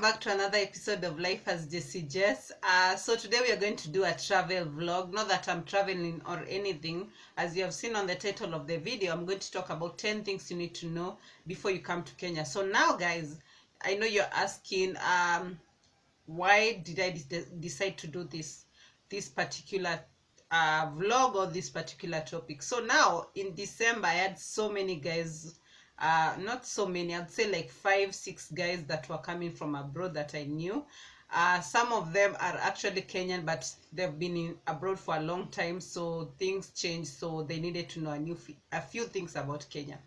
back to another episode of Life as Jessie Jess. So today we are going to do a travel vlog. Not that I'm traveling or anything. As you have seen on the title of the video, I'm going to talk about 10 things you need to know before you come to Kenya. So now, guys, I know you're asking, why did I decide to do this particular vlog or this particular topic? So now in December, I had so many guys, not so many, I'd say like 5-6 guys that were coming from abroad that I knew. Some of them are actually Kenyan, but they've been abroad for a long time, so things changed, so they needed to know a few things about Kenya.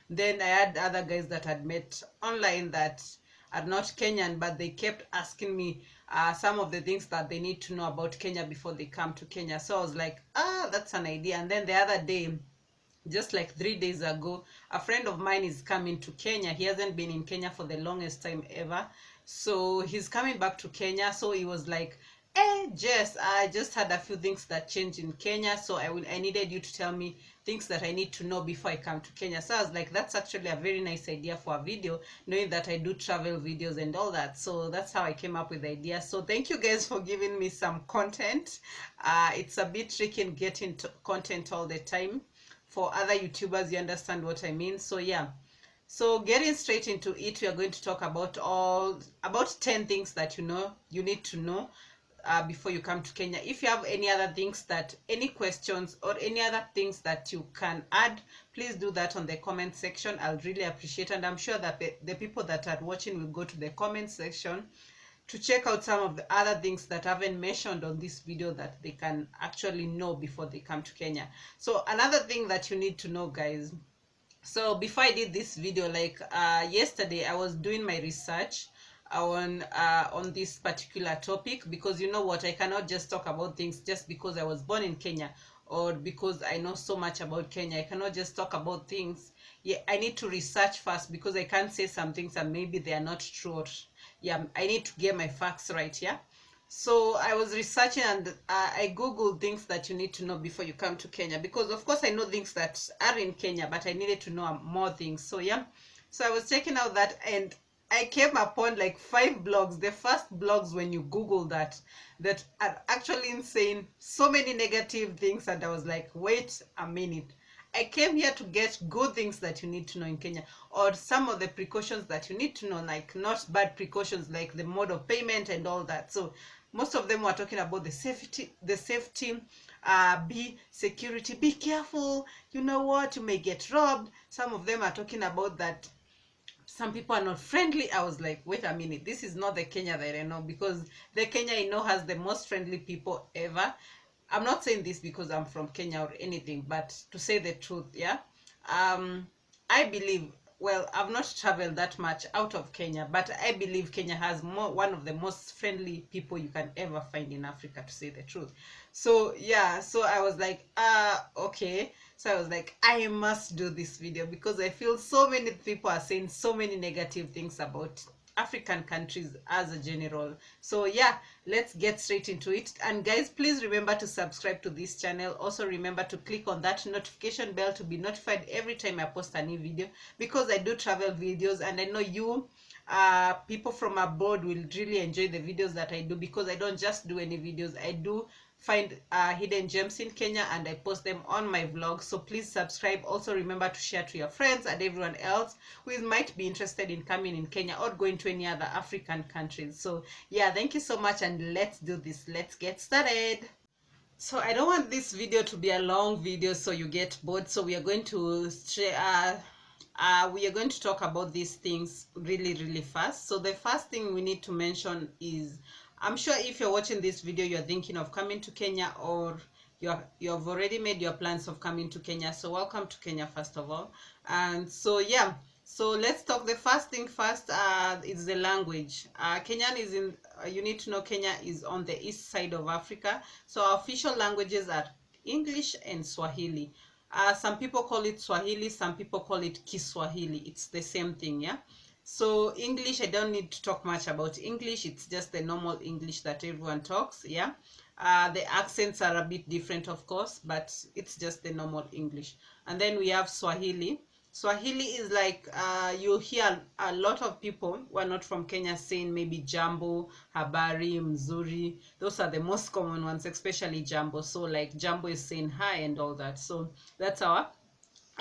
Then I had other guys that had met online that are not Kenyan, but they kept asking me some of the things that they need to know about Kenya before they come to Kenya. So I was like, that's an idea. And then the other day, just like 3 days ago, a friend of mine is coming to Kenya. He hasn't been in Kenya for the longest time ever, so he's coming back to Kenya. So he was like, hey Jess, I just had a few things that changed in Kenya, so I needed you to tell me things that I need to know before I come to Kenya. So I was like, that's actually a very nice idea for a video, knowing that I do travel videos and all that. So that's how I came up with the idea. So thank you guys for giving me some content. It's a bit tricky in getting content all the time. For other YouTubers, you understand what I mean. So yeah, so getting straight into it, we are going to talk about 10 things that you need to know before you come to Kenya. If you have any other things any questions or any other things that you can add, please do that on the comment section. I'll really appreciate it, and I'm sure that the people that are watching will go to the comment section to check out some of the other things that I haven't mentioned on this video that they can actually know before they come to Kenya. So another thing that you need to know, guys, so before I did this video, like yesterday, I was doing my research on this particular topic, because you know what, I cannot just talk about things just because I was born in Kenya or because I know so much about Kenya. I cannot just talk about things. Yeah, I need to research first, because I can't say some things and maybe they are not true. Or, yeah, I need to get my facts right. Yeah, so I was researching, and I googled things that you need to know before you come to Kenya, because of course I know things that are in Kenya, but I needed to know more things. So yeah, so I was checking out that, and I came upon like 5 blogs. The first blogs, when you Google that are actually saying so many negative things, and I was like, wait a minute. I came here to get good things that you need to know in Kenya, or some of the precautions that you need to know, like not bad precautions, like the mode of payment and all that. So most of them were talking about the safety, be security, be careful. You know what, you may get robbed. Some of them are talking about that some people are not friendly. I was like, wait a minute, this is not the Kenya that I know, because the Kenya I know has the most friendly people ever. I'm not saying this because I'm from Kenya or anything, but to say the truth, yeah, I believe, well, I've not traveled that much out of Kenya, but I believe Kenya has one of the most friendly people you can ever find in Africa, to say the truth. So yeah, so I was like, okay. So I was like, I must do this video, because I feel so many people are saying so many negative things about African countries as a general. So yeah, let's get straight into it. And guys, please remember to subscribe to this channel. Also remember to click on that notification bell to be notified every time I post a new video, because I do travel videos, and I know you people from abroad will really enjoy the videos that I do, because I don't just do any videos. I do find hidden gems in Kenya, and I post them on my vlog. So please subscribe. Also remember to share to your friends and everyone else who might be interested in coming in Kenya or going to any other African countries. So yeah, thank you so much, and let's do this. Let's get started. So I don't want this video to be a long video so you get bored. So we are going to talk about these things really fast. So the first thing we need to mention is, I'm sure if you're watching this video, you're thinking of coming to Kenya, or you have already made your plans of coming to Kenya. So welcome to Kenya, first of all. And so yeah, so let's talk. The first thing first is the language. Kenyan is in, you need to know Kenya is on the east side of Africa. So our official languages are English and Swahili. Some people call it Swahili, some people call it Kiswahili. It's the same thing, yeah? So English, I don't need to talk much about English. It's just the normal English that everyone talks, yeah? The accents are a bit different, of course, but it's just the normal English. And then we have Swahili. Swahili is like you'll hear a lot of people who are not from Kenya saying maybe jambo, habari, mzuri. Those are the most common ones, especially jambo. So like jambo is saying hi and all that. So that's our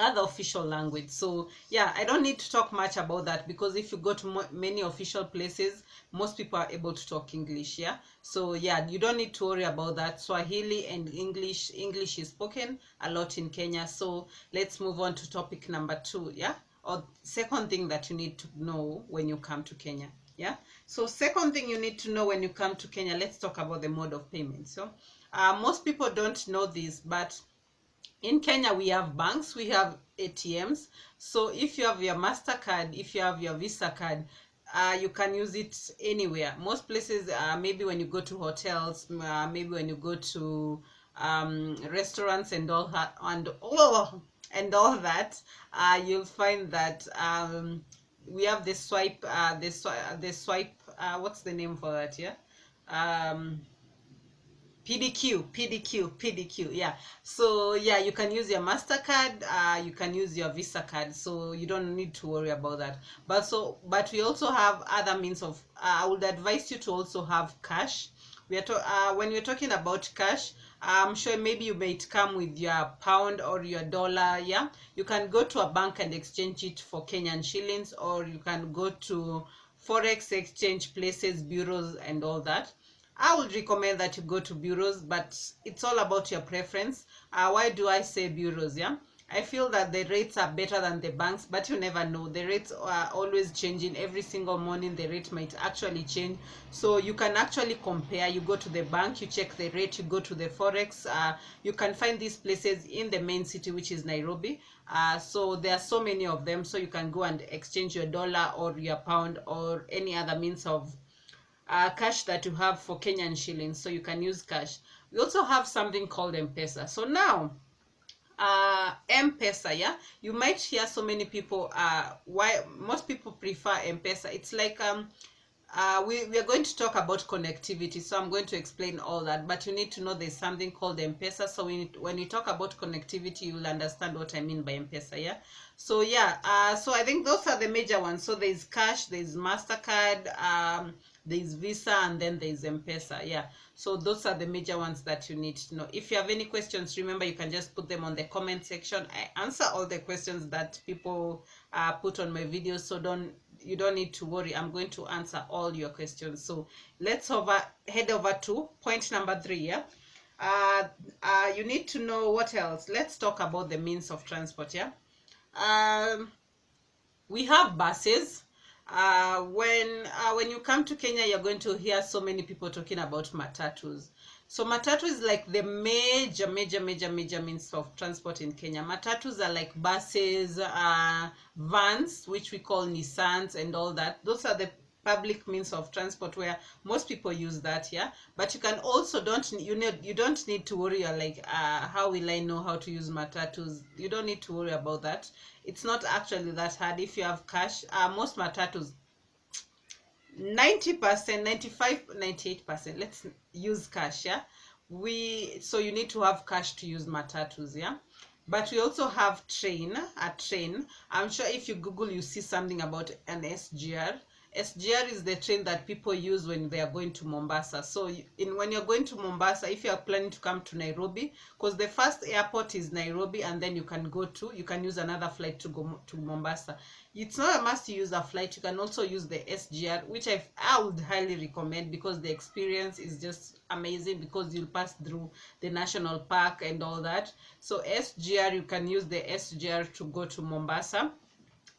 other official language. So yeah, I don't need to talk much about that, because if you go to many official places, most people are able to talk English. Yeah, so yeah, you don't need to worry about that. Swahili and English is spoken a lot in Kenya. So let's move on to topic number 2. Yeah, or second thing that you need to know when you come to Kenya. Yeah, so second thing you need to know when you come to Kenya, let's talk about the mode of payment. So most people don't know this, but in Kenya, we have banks, we have ATMs. So if you have your MasterCard, if you have your Visa card, you can use it anywhere. Most places, maybe when you go to hotels, maybe when you go to restaurants and all that, and all that, you'll find that we have the swipe, what's the name for that? Yeah. Um, PDQ, yeah. So yeah, you can use your MasterCard, you can use your Visa card, so you don't need to worry about that. But we also have other means of. I would advise you to also have cash. When we're talking about cash, I'm sure maybe you might come with your pound or your dollar. Yeah, you can go to a bank and exchange it for Kenyan shillings, or you can go to forex exchange places, bureaus, and all that. I would recommend that you go to bureaus, but it's all about your preference. Why do I say bureaus? Yeah, I feel that the rates are better than the banks, but you never know. The rates are always changing every single morning. The rate might actually change, so you can actually compare. You go to the bank, you check the rate. You go to the forex. You can find these places in the main city, which is Nairobi. So there are so many of them. So you can go and exchange your dollar or your pound or any other means of cash that you have for Kenyan shillings, so you can use cash. We also have something called M-Pesa. So now, M-Pesa, yeah, you might hear so many people, why most people prefer M-Pesa. It's like we are going to talk about connectivity, so I'm going to explain all that, but you need to know there's something called M-Pesa. So when you talk about connectivity, you'll understand what I mean by M-Pesa. Yeah, so yeah, so I think those are the major ones. So there's cash, there's MasterCard, there's Visa, and then there's M-Pesa. Yeah, so those are the major ones that you need to know. If you have any questions, remember you can just put them on the comment section. I answer all the questions that people put on my videos, so you don't need to worry. I'm going to answer all your questions. So let's head over to point number 3. Yeah, you need to know what else. Let's talk about the means of transport. Yeah, we have buses. When you come to Kenya, you're going to hear so many people talking about matatus. So matatu is like the major means of transport in Kenya. Matatus are like buses, vans, which we call Nissans and all that. Those are the public means of transport where most people use that. Yeah, but you can also you don't need to worry. You're like, how will I know how to use matatus? You don't need to worry about that. It's not actually that hard if you have cash. Most matatus, 90%, 95, 98%, let's use cash. Yeah, so you need to have cash to use matatus. Yeah, but we also have a train. I'm sure if you Google, you see something about an SGR. SGR is the train that people use when they are going to Mombasa. So when you're going to Mombasa, if you are planning to come to Nairobi, because the first airport is Nairobi, and then you can use another flight to go to Mombasa. It's not a must to use a flight. You can also use the SGR, which I would highly recommend, because the experience is just amazing, because you'll pass through the national park and all that. So SGR, you can use the SGR to go to Mombasa,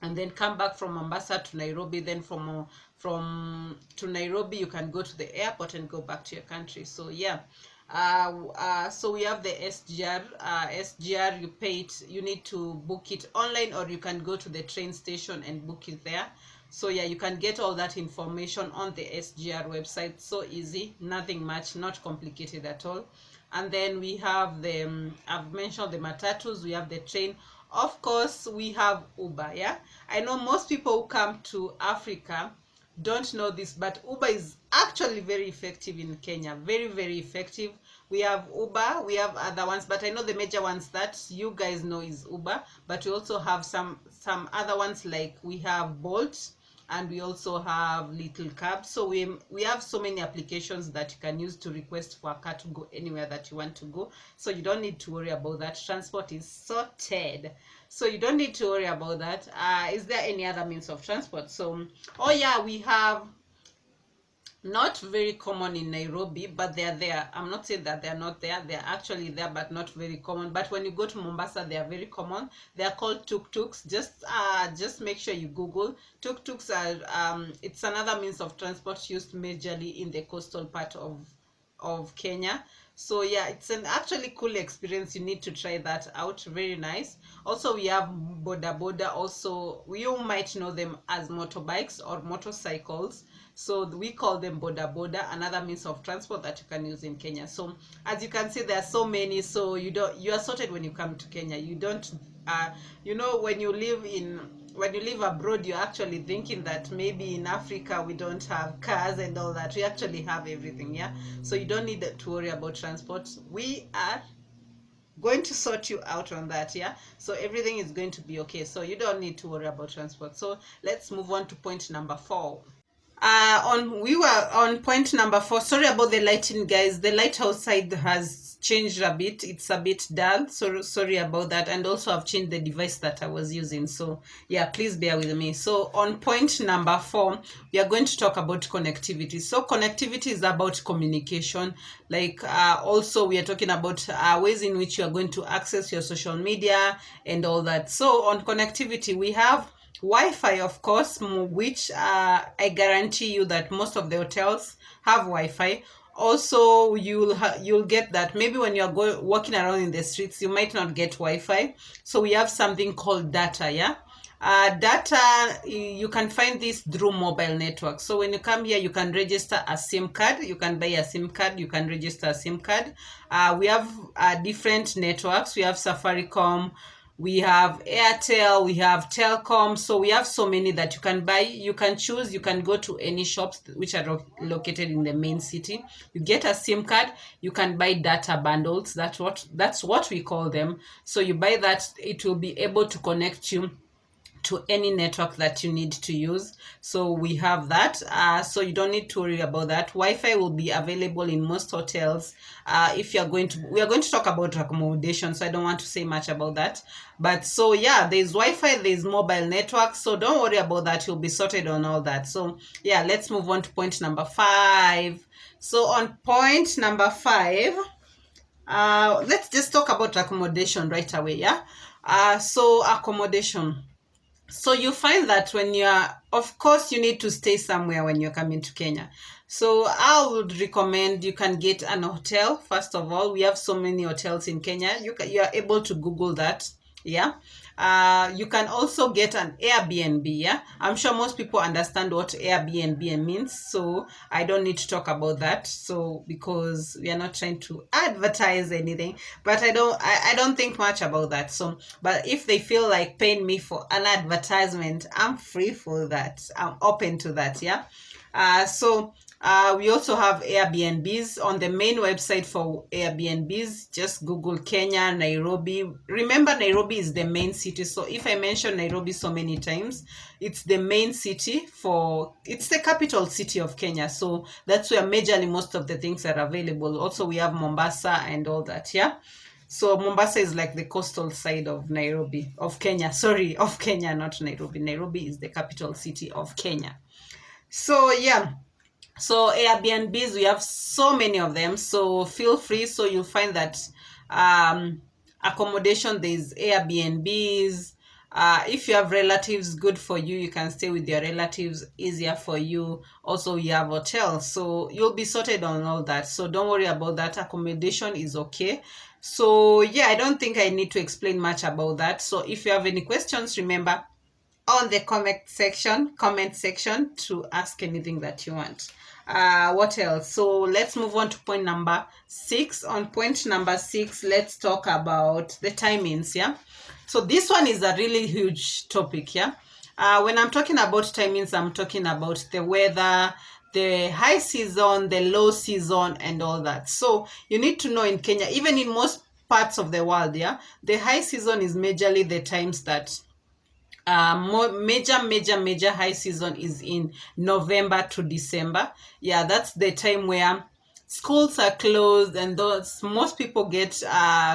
and then come back from Mombasa to Nairobi. Then from to Nairobi, you can go to the airport and go back to your country. So yeah, so we have the SGR. SGR, you pay it. You need to book it online, or you can go to the train station and book it there. So yeah, you can get all that information on the SGR website. So easy, nothing much, not complicated at all. And then we have I've mentioned the matatus, we have the train. Of course, we have Uber. Yeah, I know most people who come to Africa don't know this, but Uber is actually very effective in Kenya. Very, very effective. We have Uber, we have other ones, but I know the major ones that you guys know is Uber, but we also have some other ones, like we have Bolt, and we also have Little Cab. So we have so many applications that you can use to request for a car to go anywhere that you want to go. So you don't need to worry about that. Transport is sorted. So you don't need to worry about that. Is there any other means of transport? So, oh yeah, we have, not very common in Nairobi, but they're there. I'm not saying that they're not there. They're actually there, but not very common. But when you go to Mombasa, they are very common. They are called tuk-tuks. Just make sure you Google. Tuk-tuks are it's another means of transport used majorly in the coastal part of Kenya. So yeah, it's an actually cool experience. You need to try that out. Very nice. Also, we have boda boda. Also, you might know them as motorbikes or motorcycles. So we call them boda boda, another means of transport that you can use in Kenya. So as you can see, there are so many. So you are sorted when you come to Kenya. You don't when you live abroad, you're actually thinking that maybe in Africa we don't have cars and all that. We actually have everything, yeah. So you don't need to worry about transport. We are going to sort you out on that, yeah. So everything is going to be okay. So you don't need to worry about transport. So let's move on to point number 4. We were on point number 4. Sorry about the lighting, guys. The light outside has changed a bit. It's a bit dull, so sorry about that. And also I've changed the device that I was using, so yeah, please bear with me. So on point number 4, we are going to talk about connectivity. So connectivity is about communication. Like also we are talking about ways in which you are going to access your social media and all that. So on connectivity, we have Wi-Fi, of course, which I guarantee you that most of the hotels have Wi-Fi. Also, you'll get that maybe when you're walking around in the streets, you might not get Wi-Fi. So we have something called data, yeah. Data, you can find this through mobile network. So when you come here, you can register a SIM card. You can buy a SIM card. You can register a SIM card. We have different networks. We have Safaricom, we have Airtel, we have Telcom. So we have so many that you can buy. You can choose. You can go to any shops which are located in the main city. You get a SIM card. You can buy data bundles. That's what we call them. So you buy that. It will be able to connect you to any network that you need to use. So we have that. So you don't need to worry about that. Wi-Fi will be available in most hotels. If we are going to talk about accommodation, so I don't want to say much about that. But so yeah, there's Wi-Fi, there's mobile network. So don't worry about that. You'll be sorted on all that. So yeah, let's move on to point number 5. So on point number 5, let's just talk about accommodation right away. Yeah. So accommodation. So you find that when of course, you need to stay somewhere when you're coming to Kenya. So I would recommend you can get an hotel. First of all, we have so many hotels in Kenya. You are able to Google that. Yeah. You can also get an Airbnb. Yeah. I'm sure most people understand what Airbnb means, so I don't need to talk about that. So because we are not trying to advertise anything, but I don't think much about that. So, but if they feel like paying me for an advertisement, I'm free for that. I'm open to that. Yeah. We also have Airbnbs. On the main website for Airbnbs, just Google Kenya, Nairobi. Remember, Nairobi is the main city. So if I mention Nairobi so many times, it's the main city it's the capital city of Kenya. So that's where majorly most of the things are available. Also, we have Mombasa and all that, yeah. So Mombasa is like the coastal side of Kenya. Sorry, of Kenya, not Nairobi. Nairobi is the capital city of Kenya. So yeah. So Airbnbs, we have so many of them. So feel free. So you'll find that accommodation, there's Airbnbs. If you have relatives, good for you. You can stay with your relatives, easier for you. Also, you have hotels. So you'll be sorted on all that. So don't worry about that. Accommodation is okay. So yeah, I don't think I need to explain much about that. So if you have any questions, remember on the comment section to ask anything that you want. What else? So let's move on to point number 6. On point number 6, let's talk about the timings. Yeah. So this one is a really huge topic. Yeah. When I'm talking about timings, I'm talking about the weather, the high season, the low season, and all that. So you need to know in Kenya, even in most parts of the world, yeah, the high season is majorly the times that major high season is in November to December. Yeah, that's the time where schools are closed, and those most people get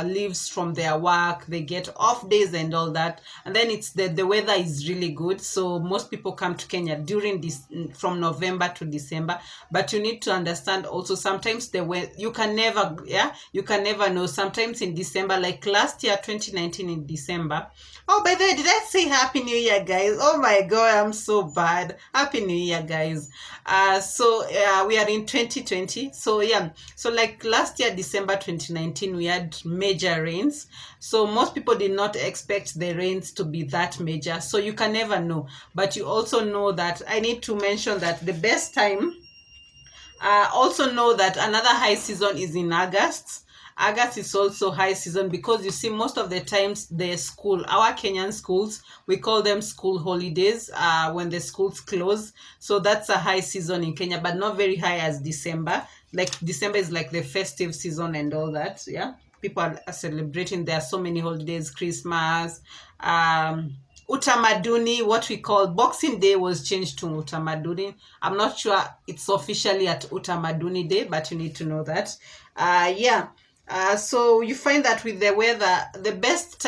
leaves from their work, they get off days and all that. And then it's the weather is really good, so most people come to Kenya during this, from November to December. But you need to understand also, sometimes the weather, you can never, yeah, you can never know. Sometimes in December, like last year 2019 in December. Oh, by the way, did I say Happy New Year, guys? Oh my God, I'm so bad. Happy New Year, guys. We are in 2020. So yeah, so like last year, December 2019, we had major rains. So most people did not expect the rains to be that major. So you can never know. But you also know that I need to mention that the best time, also know that another high season is in August. August is also high season because you see, most of the times the school, our Kenyan schools, we call them school holidays when the schools close. So that's a high season in Kenya, but not very high as December. Like December is like the festive season and all that. Yeah, people are celebrating. There are so many holidays, Christmas, Utamaduni, what we call Boxing Day was changed to Utamaduni. I'm not sure it's officially at Utamaduni Day, but you need to know that. Yeah. So you find that with the weather, the best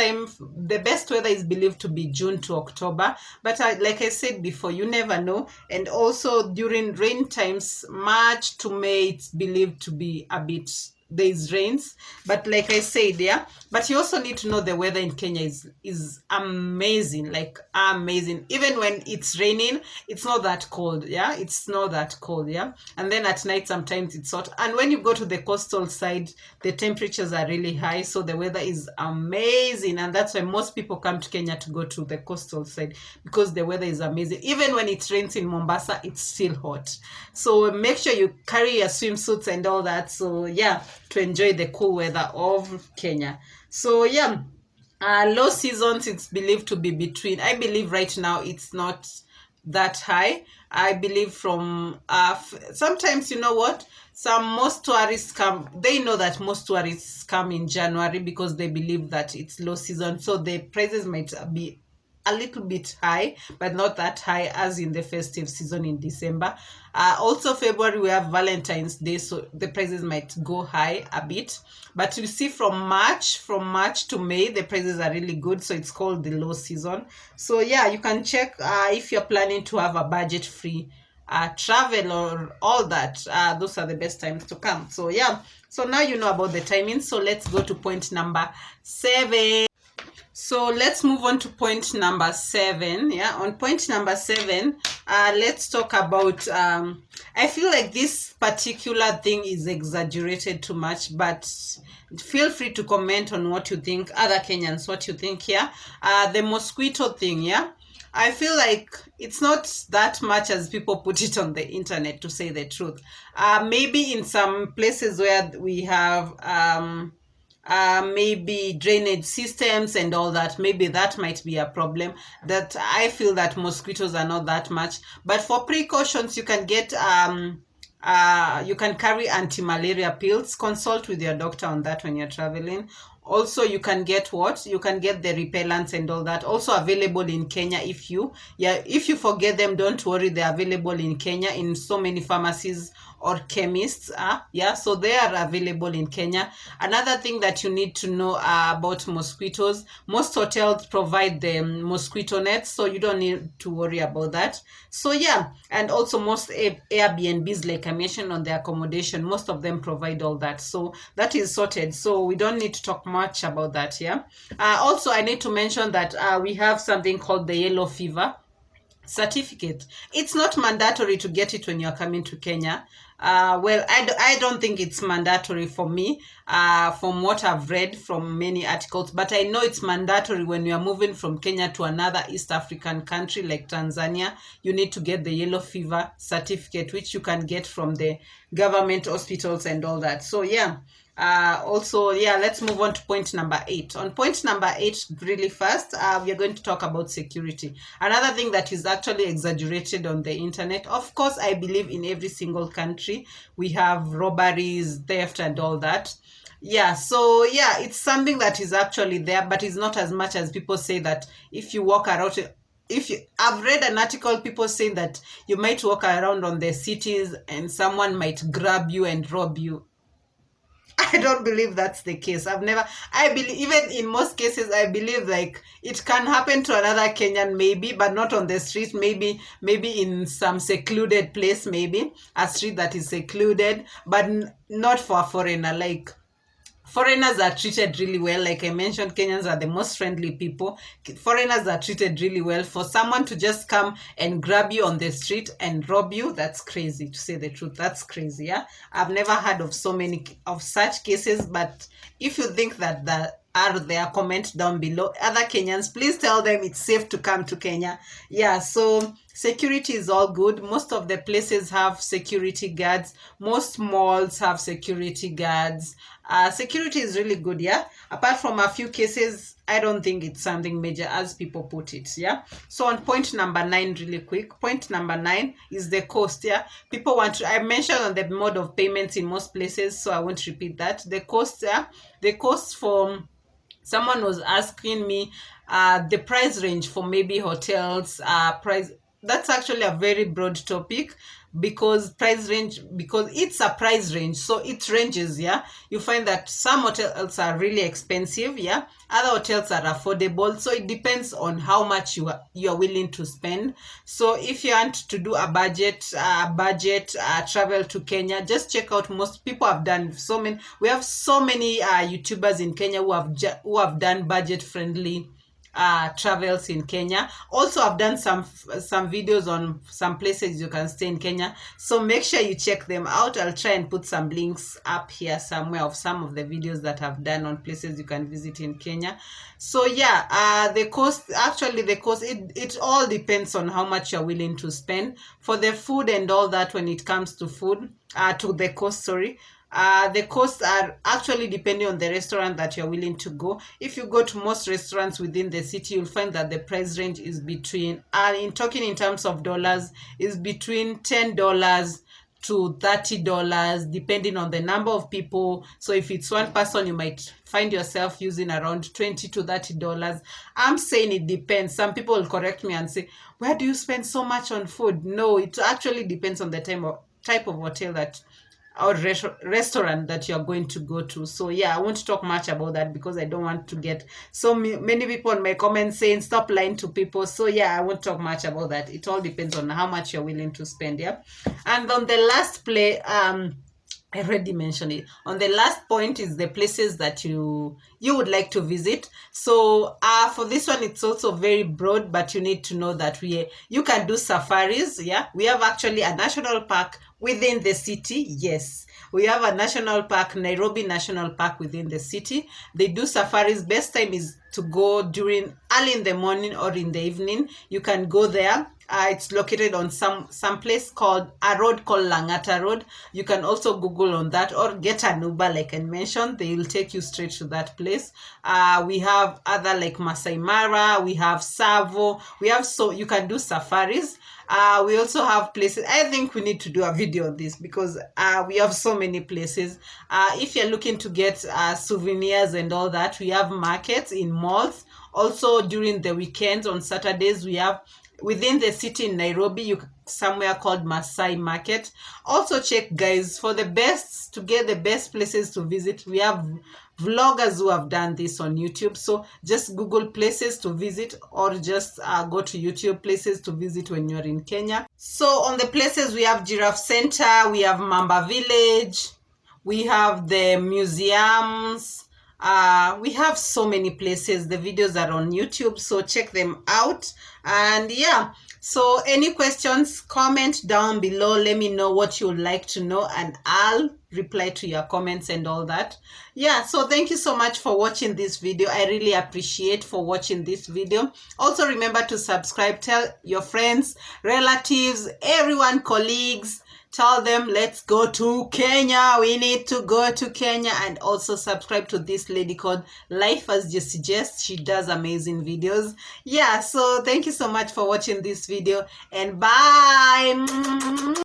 weather is believed to be June to October. But like I said before, you never know. And also during rain times, March to May, it's believed to be a bit, there's rains. But like I said, yeah, but you also need to know the weather in Kenya is amazing, like amazing. Even when it's raining, it's not that cold. Yeah, it's not that cold. Yeah, and then at night sometimes it's hot. And when you go to the coastal side, the temperatures are really high, so the weather is amazing. And that's why most people come to Kenya to go to the coastal side, because the weather is amazing. Even when it rains in Mombasa, it's still hot. So make sure you carry your swimsuits and all that. So yeah, to enjoy the cool weather of Kenya. So yeah, low seasons, it's believed to be between, I believe right now it's not that high. I believe from sometimes, you know what, most tourists come, they know that most tourists come in January because they believe that it's low season, so the prices might be a little bit high, but not that high as in the festive season in December. Also February, we have Valentine's Day, so the prices might go high a bit. But you see, from March to May, the prices are really good, so it's called the low season. So yeah, you can check if you're planning to have a budget free travel or all that. Those are the best times to come. So yeah, so now you know about the timing. So let's go to point number 7. So let's move on to point number 7. Yeah, on point number 7, let's talk about, I feel like this particular thing is exaggerated too much, but feel free to comment on what you think, other Kenyans, what you think here. The mosquito thing, yeah. I feel like it's not that much as people put it on the internet, to say the truth. Maybe in some places where we have maybe drainage systems and all that, maybe that might be a problem. That I feel that mosquitoes are not that much. But for precautions, you can get you can carry anti-malaria pills. Consult with your doctor on that when you're traveling. Also, you can get you can get the repellents and all that, also available in Kenya. If you forget them, don't worry, they're available in Kenya in so many pharmacies or chemists. Yeah, so they are available in Kenya. Another thing that you need to know about mosquitoes, most hotels provide the mosquito nets, so you don't need to worry about that. So yeah, and also most Airbnbs, like I mentioned on the accommodation, most of them provide all that, so that is sorted, so we don't need to talk much about that. Yeah. Also, I need to mention that we have something called the yellow fever certificate. It's not mandatory to get it when you're coming to Kenya. Well, I don't think it's mandatory for me, from what I've read from many articles, but I know it's mandatory when you are moving from Kenya to another East African country like Tanzania. You need to get the yellow fever certificate, which you can get from the government hospitals and all that. So yeah, Also, yeah, let's move on to point number 8. On point number 8, really fast, we are going to talk about security. Another thing that is actually exaggerated on the internet. Of course, I believe in every single country we have robberies, theft, and all that. Yeah, so yeah, it's something that is actually there, but it's not as much as people say that if you walk around. I've read an article, people saying that you might walk around on the cities and someone might grab you and rob you. I don't believe that's the case. I believe, even in most cases, I believe like it can happen to another Kenyan maybe, but not on the street, maybe in some secluded place, maybe a street that is secluded, but not for a foreigner. Like, foreigners are treated really well. Like I mentioned, Kenyans are the most friendly people. Foreigners are treated really well. For someone to just come and grab you on the street and rob you, that's crazy, to say the truth. That's crazy. Yeah, I've never heard of so many of such cases. But if you think that are there, comment down below. Other Kenyans, please tell them it's safe to come to Kenya. Yeah, so security is all good. Most of the places have security guards. Most malls have security guards. Security is really good, yeah. Apart from a few cases, I don't think it's something major as people put it, yeah. So on point number 9, really quick, point number 9 is the cost, yeah. People want to, I mentioned on the mode of payments in most places, so I won't repeat that. The cost, yeah, the cost for, someone was asking me the price range for maybe hotels, price, that's actually a very broad topic, because it's a price range, so it ranges, yeah. You find that some hotels are really expensive, yeah, other hotels are affordable, so it depends on how much you are willing to spend. So if you want to do a budget travel to Kenya, just check out. Most people have done so many, we have so many YouTubers in Kenya who have done budget friendly travels in Kenya. Also, I've done some videos on some places you can stay in Kenya, so make sure you check them out. I'll try and put some links up here somewhere of some of the videos that I've done on places you can visit in Kenya. So yeah, the cost, it all depends on how much you're willing to spend for the food and all that. When it comes to food, to the cost, sorry, the costs are actually depending on the restaurant that you're willing to go. If you go to most restaurants within the city, you'll find that the price range is between, in terms of dollars, is between $10 to $30, depending on the number of people. So if it's one person, you might find yourself using around $20 to $30. I'm saying it depends. Some people will correct me and say, where do you spend so much on food? No, it actually depends on the type of hotel that, or restaurant that you're going to go to. So yeah, I won't talk much about that because I don't want to get so many people in my comments saying stop lying to people. So yeah, I won't talk much about that. It all depends on how much you're willing to spend, yeah. And on the last I already mentioned it. On the last point is the places that you would like to visit. So for this one, it's also very broad, but you need to know that you can do safaris. Yeah, we have actually a national park within the city. Yes, we have a national park, Nairobi National Park, within the city. They do safaris. Best time is to go during early in the morning or in the evening. You can go there. It's located on some place called a road called Langata Road. You can also Google on that or get an Uber, like I mentioned. They will take you straight to that place. We have other like Masai Mara. We have Savo. So you can do safaris. We also have places. I think we need to do a video on this because we have so many places. If you're looking to get souvenirs and all that, we have markets in malls. Also during the weekends on Saturdays, we have within the city in Nairobi, somewhere called Masai Market. Also check, guys, to get the best places to visit. We have vloggers who have done this on YouTube. So just Google places to visit or just go to YouTube places to visit when you're in Kenya. So on the places, we have Giraffe Center, we have Mamba Village, we have the museums. We have so many places. The videos are on YouTube, so check them out. And yeah, so any questions, comment down below. Let me know what you would like to know and I'll reply to your comments and all that. Yeah, so thank you so much for watching this video. I really appreciate for watching this video. Also remember to subscribe, tell your friends, relatives, everyone, colleagues, Tell them, let's go to Kenya. We need to go to Kenya. And also subscribe to this lady called Life as You Suggest. She does amazing videos. Yeah, so thank you so much for watching this video, and bye.